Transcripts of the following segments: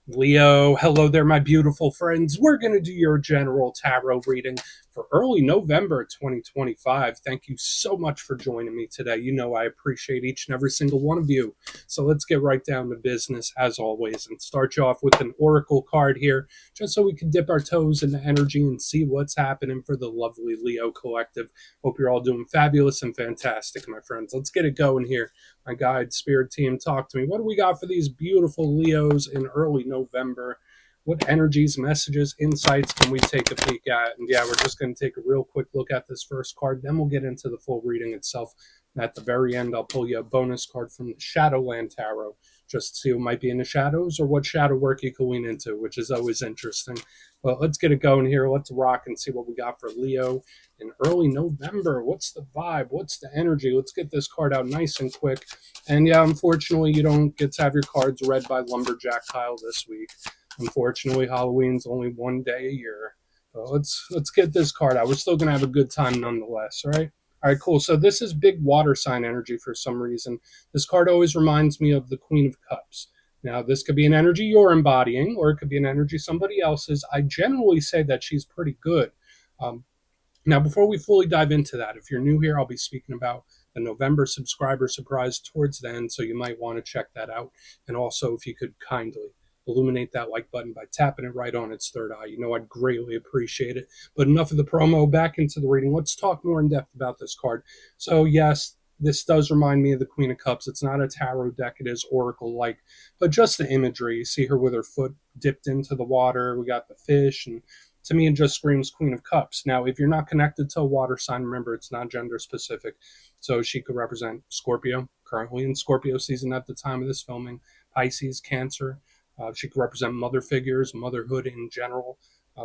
Leo, hello there, my beautiful friends. We're going to do your general tarot reading for early November 2025. Thank you so much for joining me today. You know, I appreciate each and every single one of you. So let's get right down to business, as always, and start you off with an oracle card here, just so we can dip our toes in the energy and see what's happening for the lovely Leo collective. Hope you're all doing fabulous and fantastic, my friends. Let's get it going here. My guide spirit team, talk to me. What do we got for these beautiful Leos in early November? What energies, messages, insights can we take a peek at? And yeah, we're just going to take a real quick look at this first card. Then we'll get into the full reading itself. And at the very end, I'll pull you a bonus card from the Shadowland Tarot, just to see what might be in the shadows or what shadow work you can lean into, which is always interesting. Well, let's get it going here. Let's rock and see what we got for Leo in early November. What's the vibe? What's the energy? Let's get this card out nice and quick. And yeah, unfortunately, you don't get to have your cards read by Lumberjack Kyle this week. Unfortunately, Halloween's only one day a year. So let's get this card out. We're still gonna have a good time nonetheless, right? All right, cool. So this is big water sign energy for some reason. This card always reminds me of the Queen of Cups. Now, this could be an energy you're embodying, or it could be an energy somebody else's. I generally say that she's pretty good. Um, Now, before we fully dive into that, if you're new here, I'll be speaking about the November subscriber surprise towards the end, so you might want to check that out. And also, if you could kindly illuminate that like button by tapping it right on its third eye, you know I'd greatly appreciate it. But enough of the promo, back into the reading. Let's talk more in depth about this card. So, yes, this does remind me of the Queen of Cups. It's not a tarot deck, it is oracle like, but just the imagery. You see her with her foot dipped into the water. We got the fish, and to me, it just screams Queen of Cups. Now, if you're not connected to a water sign, remember it's not gender specific. So she could represent Scorpio, currently in Scorpio season at the time of this filming, Pisces, Cancer. She could represent mother figures, motherhood in general.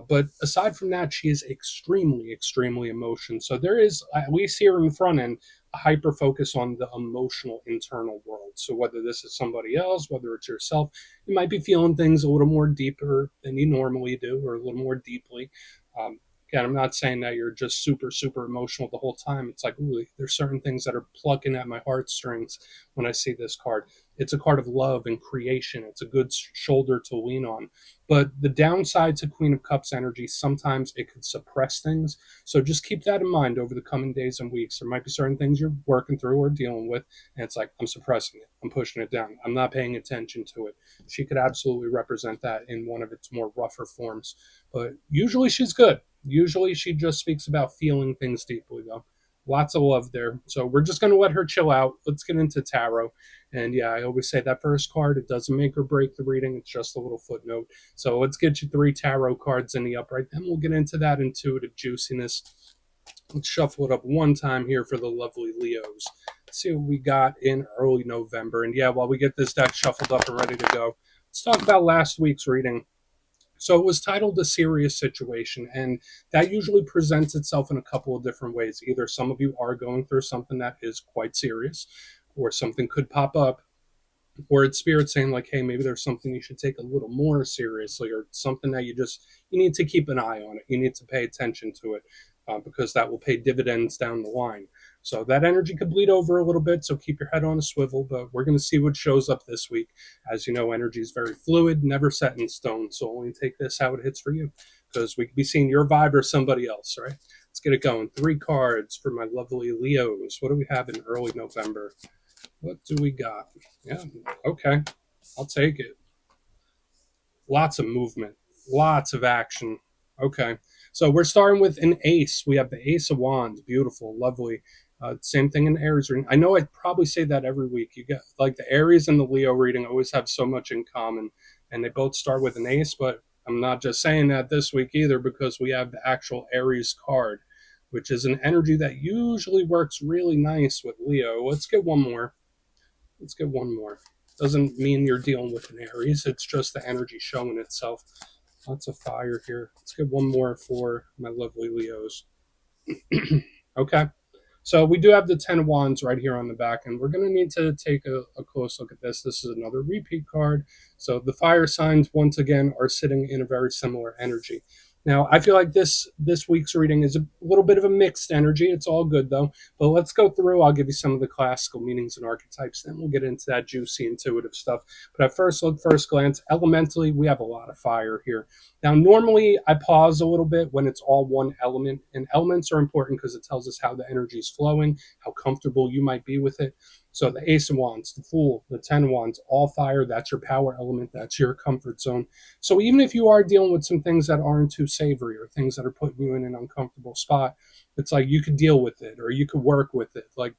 But aside from that, she is extremely, extremely emotional. So there is, at least here in the front end, a hyper focus on the emotional internal world. So whether this is somebody else, whether it's yourself, you might be feeling things a little more deeper than you normally do, or a little more deeply. Um, Again, I'm not saying that you're just super, super emotional the whole time. It's like, ooh, there's certain things that are plugging at my heartstrings when I see this card. It's a card of love and creation. It's a good shoulder to lean on. But the downside to Queen of Cups energy, sometimes it could suppress things. So just keep that in mind over the coming days and weeks. There might be certain things you're working through or dealing with, and it's like, I'm suppressing it. I'm pushing it down. I'm not paying attention to it. She could absolutely represent that in one of its more rougher forms. But usually she's good. Usually she just speaks about feeling things deeply, though. Lots of love there. So we're just going to let her chill out. Let's get into tarot. And yeah, I always say that first card, it doesn't make or break the reading. It's just a little footnote. So let's get you three tarot cards in the upright. Then we'll get into that intuitive juiciness. Let's shuffle it up one time here for the lovely Leos. Let's see what we got in early November. And yeah, while we get this deck shuffled up and ready to go, let's talk about last week's reading. So it was titled A Serious Situation, and that usually presents itself in a couple of different ways. Either some of you are going through something that is quite serious, or something could pop up, or it's spirit saying like, hey, maybe there's something you should take a little more seriously, or something that you need to keep an eye on it. You need to pay attention to it, because that will pay dividends down the line. So that energy could bleed over a little bit, so keep your head on a swivel. But we're going to see what shows up this week. As you know, energy is very fluid, never set in stone. So only take this how it hits for you, because we could be seeing your vibe or somebody else, right? Let's get it going. Three cards for my lovely Leos. What do we have in early November? What do we got? Yeah, okay. I'll take it. Lots of movement, lots of action. Okay. So we're starting with an ace. We have the Ace of Wands. Beautiful, lovely. Same thing in Aries reading. I know I probably say that every week. You get like the Aries and the Leo reading always have so much in common, and they both start with an ace, but I'm not just saying that this week either, because we have the actual Aries card, which is an energy that usually works really nice with Leo. Let's get one more. Let's get one more. Doesn't mean you're dealing with an Aries. It's just the energy showing itself. Lots of fire here. Let's get one more for my lovely Leos. Okay. So we do have the 10 of Wands right here on the back, and we're going to need to take a close look at this. This is another repeat card. So the fire signs, once again, are sitting in a very similar energy. Now, I feel like this week's reading is a little bit of a mixed energy. It's all good though. But let's go through. I'll give you some of the classical meanings and archetypes, then we'll get into that juicy intuitive stuff. But at first look, first glance, elementally, we have a lot of fire here. Now, normally I pause a little bit when it's all one element, and elements are important because it tells us how the energy is flowing, how comfortable you might be with it. So the Ace of Wands, the Fool, the Ten of Wands, all fire. That's your power element. That's your comfort zone. So even if you are dealing with some things that aren't too savory or things that are putting you in an uncomfortable spot, it's like you could deal with it or you could work with it. Like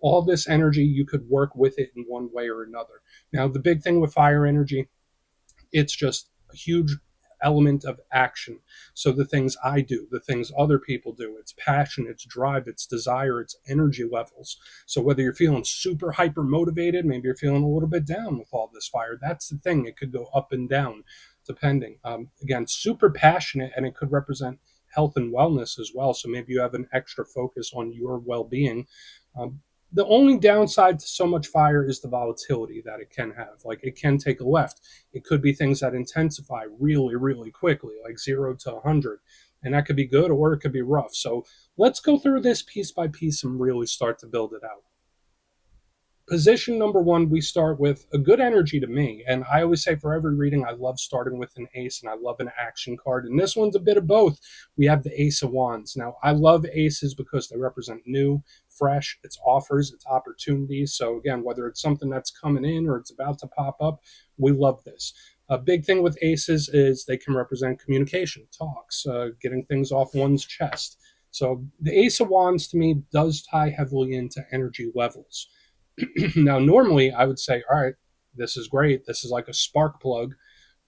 all this energy, you could work with it in one way or another. Now, the big thing with fire energy, it's just a huge element of action. So the things I do, the things other people do, it's passion, it's drive, it's desire, it's energy levels. So whether you're feeling super hyper motivated, maybe you're feeling a little bit down with all this fire, that's the thing. It could go up and down depending. Again, super passionate, and it could represent health and wellness as well. So maybe you have an extra focus on your well-being. Um, the only downside to so much fire is the volatility that it can have. Like it can take a left. It could be things that intensify really, really quickly, like 0 to 100. And that could be good or it could be rough. So let's go through this piece by piece and really start to build it out. Position number one, we start with a good energy to me. And I always say for every reading, I love starting with an ace and I love an action card. And this one's a bit of both. We have the Ace of Wands. Now, I love aces because they represent new, fresh, it's offers, it's opportunities. So, again, whether it's something that's coming in or it's about to pop up, we love this. A big thing with aces is they can represent communication, talks, getting things off one's chest. So, the Ace of Wands to me does tie heavily into energy levels. Now, normally I would say, all right, this is great. This is like a spark plug.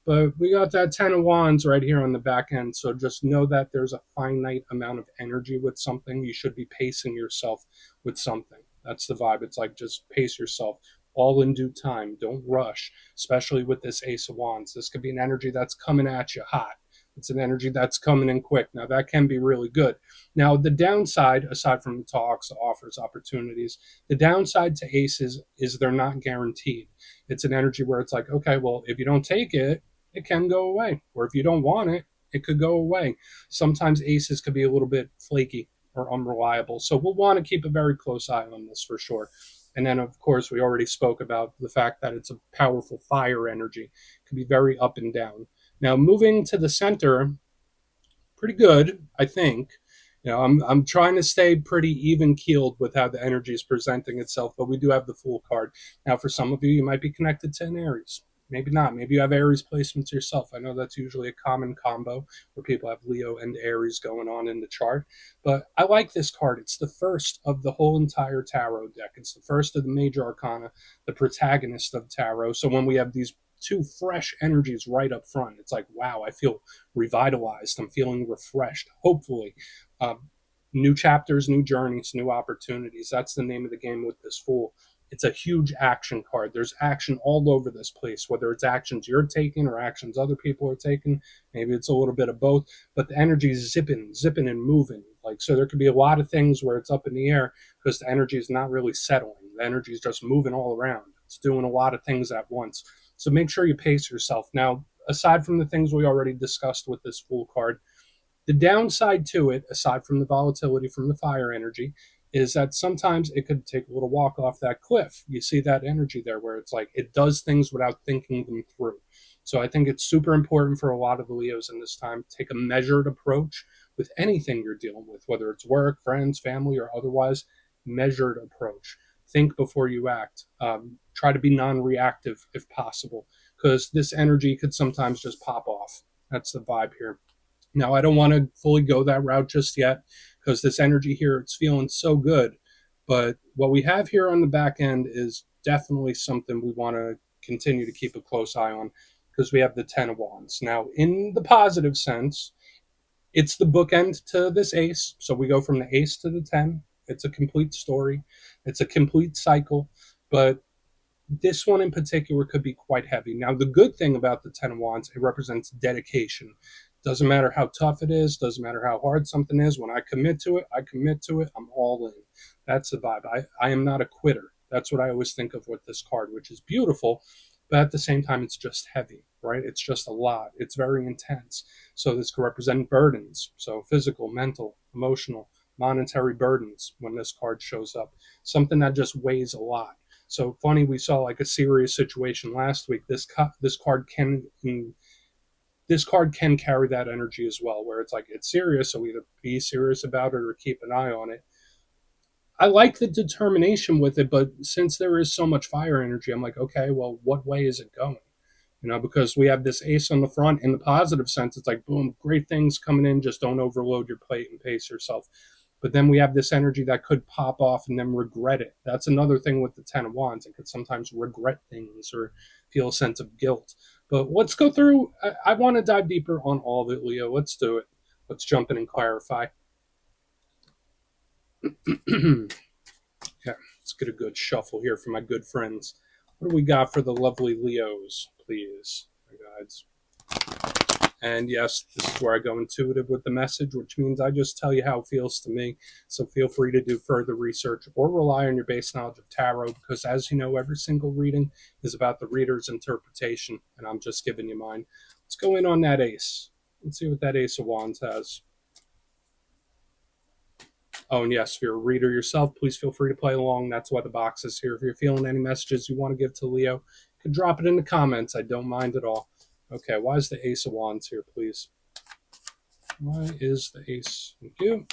But we got that 10 of Wands right here on the back end. So just know that there's a finite amount of energy with something. You should be pacing yourself with something. That's the vibe. It's like just pace yourself all in due time. Don't rush, especially with this Ace of Wands. This could be an energy that's coming at you hot. It's an energy that's coming in quick. Now, that can be really good. Now, the downside, aside from the talks, the offers, opportunities, the downside to aces is they're not guaranteed. It's an energy where it's like, okay, well, if you don't take it, it can go away. Or if you don't want it, it could go away. Sometimes aces could be a little bit flaky or unreliable. So we'll want to keep a very close eye on this for sure. And then, of course, we already spoke about the fact that it's a powerful fire energy. It can be very up and down. Now, moving to the center, pretty good, I think. I'm trying to stay pretty even keeled with how the energy is presenting itself, but we do have the Fool card. Now, for some of you, you might be connected to an Aries. Maybe not. Maybe you have Aries placements yourself. I know that's usually a common combo where people have Leo and Aries going on in the chart. But I like this card. It's the first of the whole entire tarot deck. It's the first of the major arcana, the protagonist of tarot. So when we have these two fresh energies right up front, it's like, wow, I feel revitalized. I'm feeling refreshed, hopefully. New chapters, new journeys, new opportunities. That's the name of the game with this Fool. It's a huge action card. There's action all over this place, whether it's actions you're taking or actions other people are taking. Maybe it's a little bit of both, but the energy is zipping and moving. Like, so there could be a lot of things where it's up in the air because the energy is not really settling. The energy is just moving all around. It's doing a lot of things at once. So make sure you pace yourself. Now, aside from the things we already discussed with this Fool card, the downside to it, aside from the volatility from the fire energy, is that sometimes it could take a little walk off that cliff. You see that energy there where it's like it does things without thinking them through. So I think it's super important for a lot of the Leos in this time to take a measured approach with anything you're dealing with, whether it's work, friends, family, or otherwise. Measured approach. Think before you act. Try to be non-reactive if possible, because this energy could sometimes just pop off. That's the vibe here. Now, I don't want to fully go that route just yet because this energy here, it's feeling so good. But what we have here on the back end is definitely something we want to continue to keep a close eye on because we have the 10 of Wands. Now, in the positive sense, it's the bookend to this ace. So we go from the ace to the 10. It's a complete story, it's a complete cycle. But this one in particular could be quite heavy. Now, the good thing about the Ten of Wands, it represents dedication. Doesn't matter how tough it is, doesn't matter how hard something is. When I commit to it, I commit to it. I'm all in. That's the vibe. I am not a quitter. That's what I always think of with this card, which is beautiful. but at the same time, it's just heavy, right? It's just a lot. It's very intense. So this could represent burdens. So physical, mental, emotional, monetary burdens when this card shows up. Something that just weighs a lot. So funny, we saw like a serious situation last week. This card can carry that energy as well, where it's like it's serious, so either be serious about it or keep an eye on it. I like the determination with it, but since there is so much fire energy, I'm like, okay, well, what way is it going? Because we have this ace on the front. In the positive sense, it's like, boom, great things coming in, just don't overload your plate and pace yourself. But then we have this energy that could pop off and then regret it. That's another thing with the Ten of Wands. It could sometimes regret things or feel a sense of guilt. But let's go through. I want to dive deeper on all of it, Leo. Let's do it. Let's jump in and clarify. Yeah, let's get a good shuffle here for my good friends. What do we got for the lovely Leos, please, my guides? And yes, this is where I go intuitive with the message, which means I just tell you how it feels to me. So feel free to do further research or rely on your base knowledge of tarot, because as you know, every single reading is about the reader's interpretation, and I'm just giving you mine. Let's go in on that ace. Let's see what that Ace of Wands has. Oh, and yes, if you're a reader yourself, please feel free to play along. That's why the box is here. If you're feeling any messages you want to give to Leo, you can drop it in the comments. I don't mind at all. Okay, why is the Ace of Wands here, please? Why is the Ace? Thank you.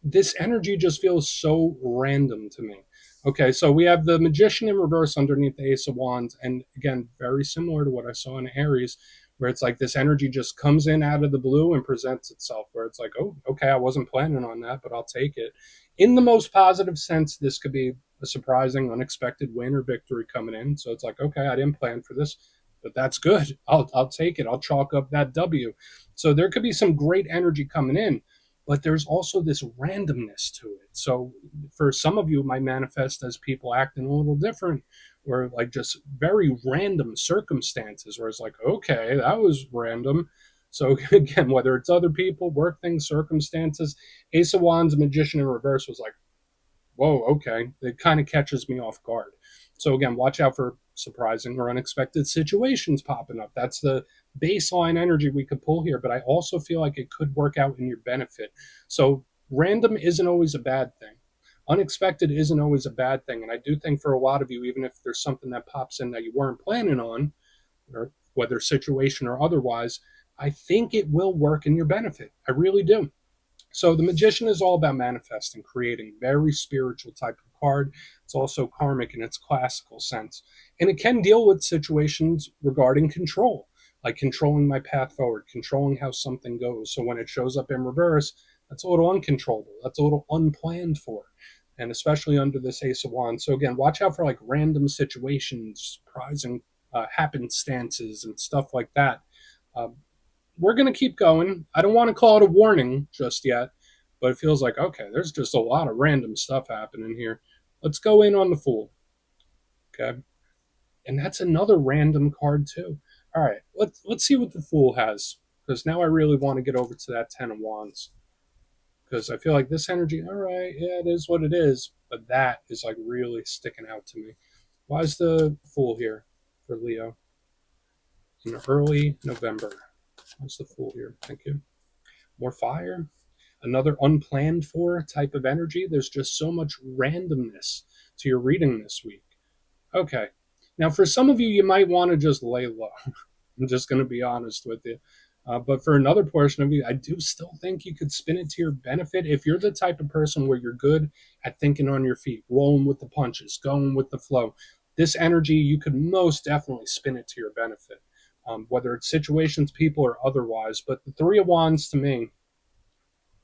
This energy just feels so random to me. Okay, so we have the Magician in reverse underneath the Ace of Wands, and again, very similar to what I saw in Aries, where it's like this energy just comes in out of the blue and presents itself, where it's like, oh, okay, I wasn't planning on that, but I'll take it. In the most positive sense, this could be a surprising, unexpected win or victory coming in. So it's like, okay, I didn't plan for this, but that's good. I'll take it. I'll chalk up that W. So there could be some great energy coming in, but there's also this randomness to it. So for some of you, it might manifest as people acting a little different, or like just very random circumstances where it's like, okay, that was random. So again, whether it's other people, work things, circumstances, Ace of Wands, Magician in reverse was like, whoa, okay, it kind of catches me off guard. So again, watch out for surprising or unexpected situations popping up. That's the baseline energy we could pull here, but I also feel like it could work out in your benefit. So random isn't always a bad thing. Unexpected isn't always a bad thing. And I do think for a lot of you, even if there's something that pops in that you weren't planning on, or whether situation or otherwise, I think it will work in your benefit. I really do. So the Magician is all about manifesting, creating, very spiritual type of card. It's also karmic in its classical sense. And it can deal with situations regarding control, like controlling my path forward, controlling how something goes. So when it shows up in reverse, that's a little uncontrollable. That's a little unplanned for. And especially under this Ace of Wands. So again, watch out for like random situations, surprising happenstances and stuff like that. Uh, we're going to keep going. I don't want to call it a warning just yet, but it feels like, okay, there's just a lot of random stuff happening here. Let's go in on the Fool. Okay. And that's another random card, too. All right. Let's see what the Fool has, because now I really want to get over to that Ten of Wands, because I feel like this energy, all right, yeah, it is what it is, but that is like really sticking out to me. Why is the Fool here for Leo in early November? What's the Fool here? Thank you. More fire, another unplanned for type of energy. There's just so much randomness to your reading this week. Okay. Now, for some of you, you might want to just lay low. I'm just going to be honest with you. But for another portion of you, I do still think you could spin it to your benefit if you're the type of person where you're good at thinking on your feet, rolling with the punches, going with the flow. This energy, you could most definitely spin it to your benefit, whether it's situations, people, or otherwise. But the Three of Wands to me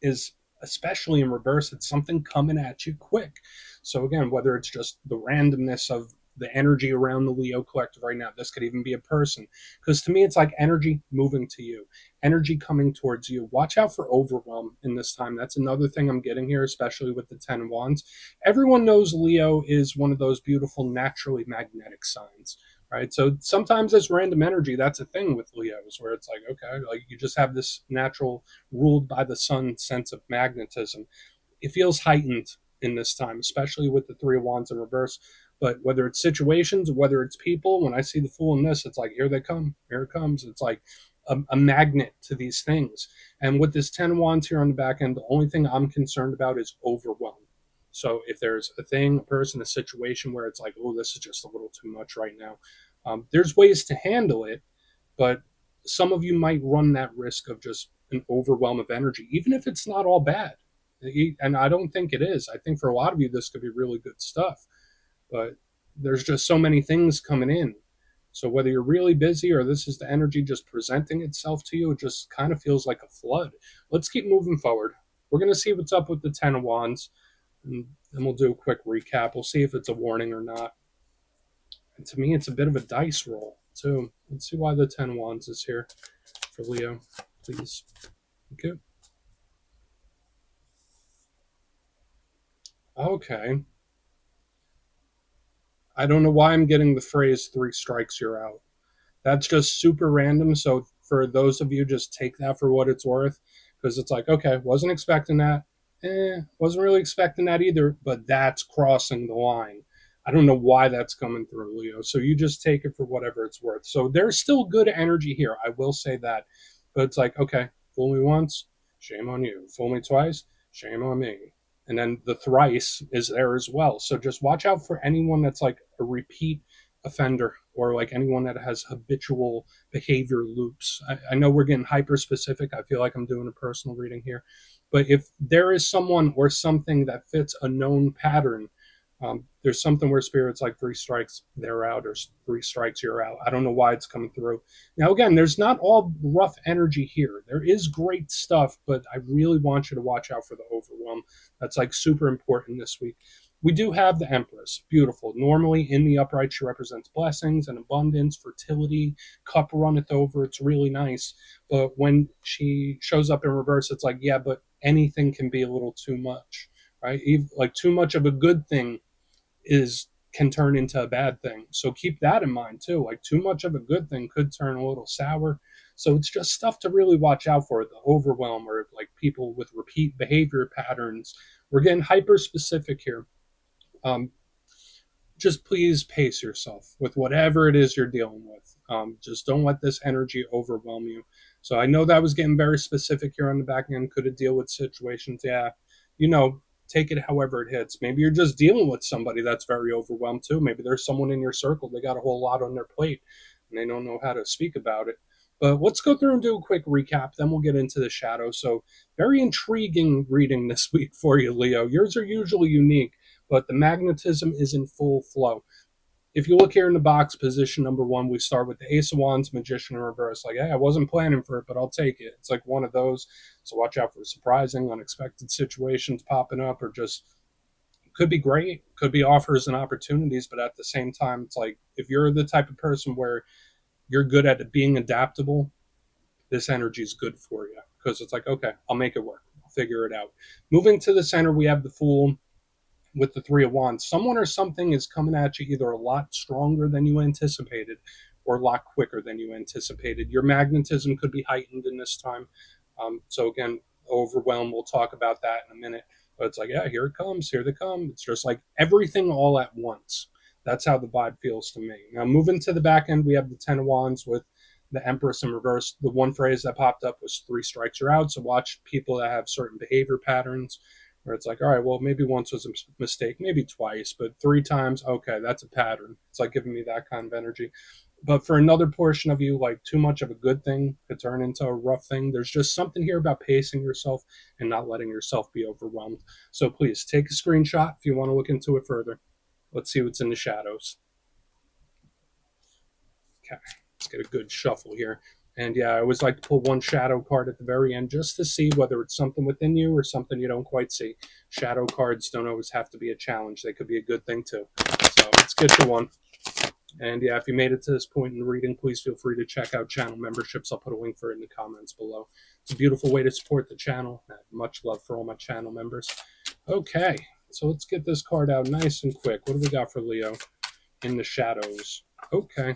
is, especially in reverse, it's something coming at you quick. So again, whether it's just the randomness of the energy around the Leo collective right now, this could even be a person, because to me it's like energy moving to you, energy coming towards you. Watch out for overwhelm in this time. That's another thing I'm getting here, especially with the Ten of Wands. Everyone knows Leo is one of those beautiful naturally magnetic signs, right? So sometimes this random energy, that's a thing with Leos, where it's like, okay, like you just have this natural ruled by the sun sense of magnetism. It feels heightened in this time, especially with the Three of Wands in reverse. But whether it's situations, whether it's people, when I see the Fool in this, it's like, here they come, here it comes. It's like a magnet to these things. And with this 10 of Wands here on the back end, the only thing I'm concerned about is overwhelm. So if there's a thing, a person, a situation where it's like, oh, this is just a little too much right now, there's ways to handle it, but some of you might run that risk of just an overwhelm of energy, even if it's not all bad. And I don't think it is. I think for a lot of you, this could be really good stuff, but there's just so many things coming in. So whether you're really busy or this is the energy just presenting itself to you, it just kind of feels like a flood. Let's keep moving forward. We're going to see what's up with the 10 of Wands, and then we'll do a quick recap. We'll see if it's a warning or not. And to me, it's a bit of a dice roll, too. Let's see why the 10 of Wands is here for Leo, please. Okay. Okay. I don't know why I'm getting the phrase 3 strikes, you're out. That's just super random. So for those of you, just take that for what it's worth, because it's like, okay, wasn't expecting that. Wasn't really expecting that either, but that's crossing the line. I don't know why that's coming through, Leo. So you just take it for whatever it's worth. So there's still good energy here. I will say that. But it's like, okay, fool me once, shame on you. Fool me twice, shame on me. And then the thrice is there as well. So just watch out for anyone that's like a repeat offender, or like anyone that has habitual behavior loops. I know we're getting hyper specific. I feel like I'm doing a personal reading here. But if there is someone or something that fits a known pattern, there's something where spirit's like 3 strikes, they're out, or 3 strikes, you're out. I don't know why it's coming through. Now, again, there's not all rough energy here. There is great stuff, but I really want you to watch out for the overwhelm. That's like super important this week. We do have the Empress. Beautiful. Normally in the upright, she represents blessings and abundance, fertility, cup runneth over. It's really nice. But when she shows up in reverse, it's like, yeah, but anything can be a little too much, right? Like too much of a good thing can turn into a bad thing. So keep that in mind too. Like too much of a good thing could turn a little sour. So it's just stuff to really watch out for, the overwhelm, or like people with repeat behavior patterns. We're getting hyper specific here. Um, just please pace yourself with whatever it is you're dealing with. Just don't let this energy overwhelm you. So I know that was getting very specific here on the back end. Could it deal with situations? Yeah, take it however it hits. Maybe you're just dealing with somebody that's very overwhelmed too. Maybe there's someone in your circle, they got a whole lot on their plate and they don't know how to speak about it. But let's go through and do a quick recap, then we'll get into the shadow. So very intriguing reading this week for you, Leo. Yours are usually unique, but the magnetism is in full flow. If you look here in the box, position number 1, we start with the Ace of Wands, Magician in reverse. Like, hey, I wasn't planning for it, but I'll take it. It's like one of those. So watch out for surprising, unexpected situations popping up, or just could be great, could be offers and opportunities. But at the same time, it's like if you're the type of person where you're good at being adaptable, this energy is good for you, because it's like, okay, I'll make it work. I'll figure it out. Moving to the center, we have the Fool with the 3 of Wands. Someone or something is coming at you either a lot stronger than you anticipated or a lot quicker than you anticipated. Your magnetism could be heightened in this time. So again, overwhelm, we'll talk about that in a minute. But it's like, yeah, here it comes, here they come. It's just like everything all at once. That's how the vibe feels to me. Now, moving to the back end, we have the 10 of Wands with the Empress in reverse. The one phrase that popped up was 3 strikes, you're out. So watch people that have certain behavior patterns where it's like, all right, well, maybe once was a mistake, maybe twice, but 3 times, okay, that's a pattern. It's like giving me that kind of energy. But for another portion of you, like too much of a good thing could turn into a rough thing. There's just something here about pacing yourself and not letting yourself be overwhelmed. So please take a screenshot if you want to look into it further. Let's see what's in the shadows. Okay, let's get a good shuffle here. And yeah, I always like to pull one shadow card at the very end just to see whether it's something within you or something you don't quite see. Shadow cards don't always have to be a challenge. They could be a good thing too. So let's get you one. And yeah, if you made it to this point in the reading, please feel free to check out channel memberships. I'll put a link for it in the comments below. It's a beautiful way to support the channel. Much love for all my channel members. Okay, so let's get this card out nice and quick. What do we got for Leo in the shadows? Okay,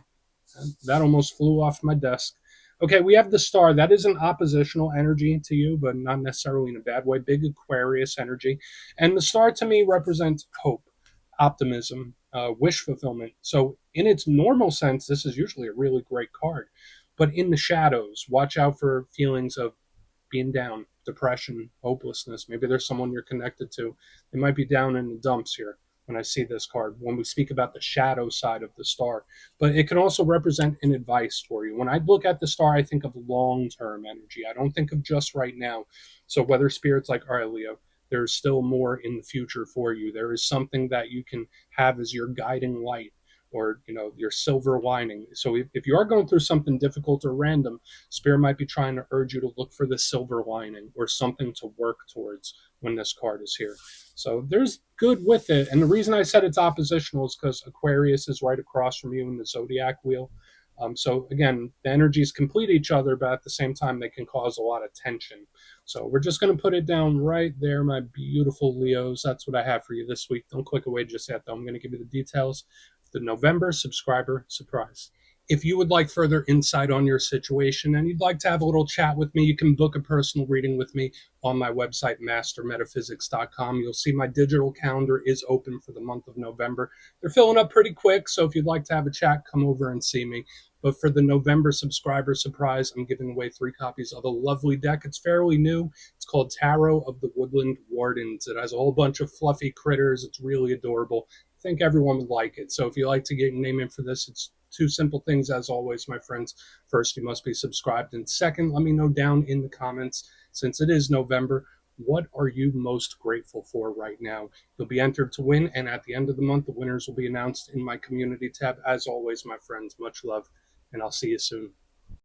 that almost flew off my desk. Okay, we have the Star. That is an oppositional energy to you, but not necessarily in a bad way. Big Aquarius energy. And the Star to me represents hope. optimism, wish fulfillment. So, in its normal sense, this is usually a really great card. But in the shadows, watch out for feelings of being down, depression, hopelessness. Maybe there's someone you're connected to. They might be down in the dumps here when I see this card, when we speak about the shadow side of the star. But it can also represent an advice for you. When I look at the star, I think of long term energy. I don't think of just right now. So whether spirit's like, all right, Leo, there's still more in the future for you. There is something that you can have as your guiding light, or your silver lining. So if you are going through something difficult or random, spirit might be trying to urge you to look for the silver lining or something to work towards when this card is here. So there's good with it. And the reason I said it's oppositional is because Aquarius is right across from you in the zodiac wheel. So again, the energies complete each other, but at the same time, they can cause a lot of tension. So we're just going to put it down right there, my beautiful Leos. That's what I have for you this week. Don't click away just yet, though. I'm going to give you the details of the November subscriber surprise. If you would like further insight on your situation and you'd like to have a little chat with me, you can book a personal reading with me on my website, mastermetaphysics.com. You'll see my digital calendar is open for the month of November. They're filling up pretty quick, so if you'd like to have a chat, come over and see me. But for the November subscriber surprise, I'm giving away 3 copies of a lovely deck. It's fairly new. It's called Tarot of the Woodland Wardens. It has a whole bunch of fluffy critters. It's really adorable. I think everyone would like it. So if you like to get your name in for this, it's 2 simple things as always, my friends. First, you must be subscribed. And second, let me know down in the comments, since it is November, what are you most grateful for right now? You'll be entered to win. And at the end of the month, the winners will be announced in my community tab. As always, my friends, much love. And I'll see you soon.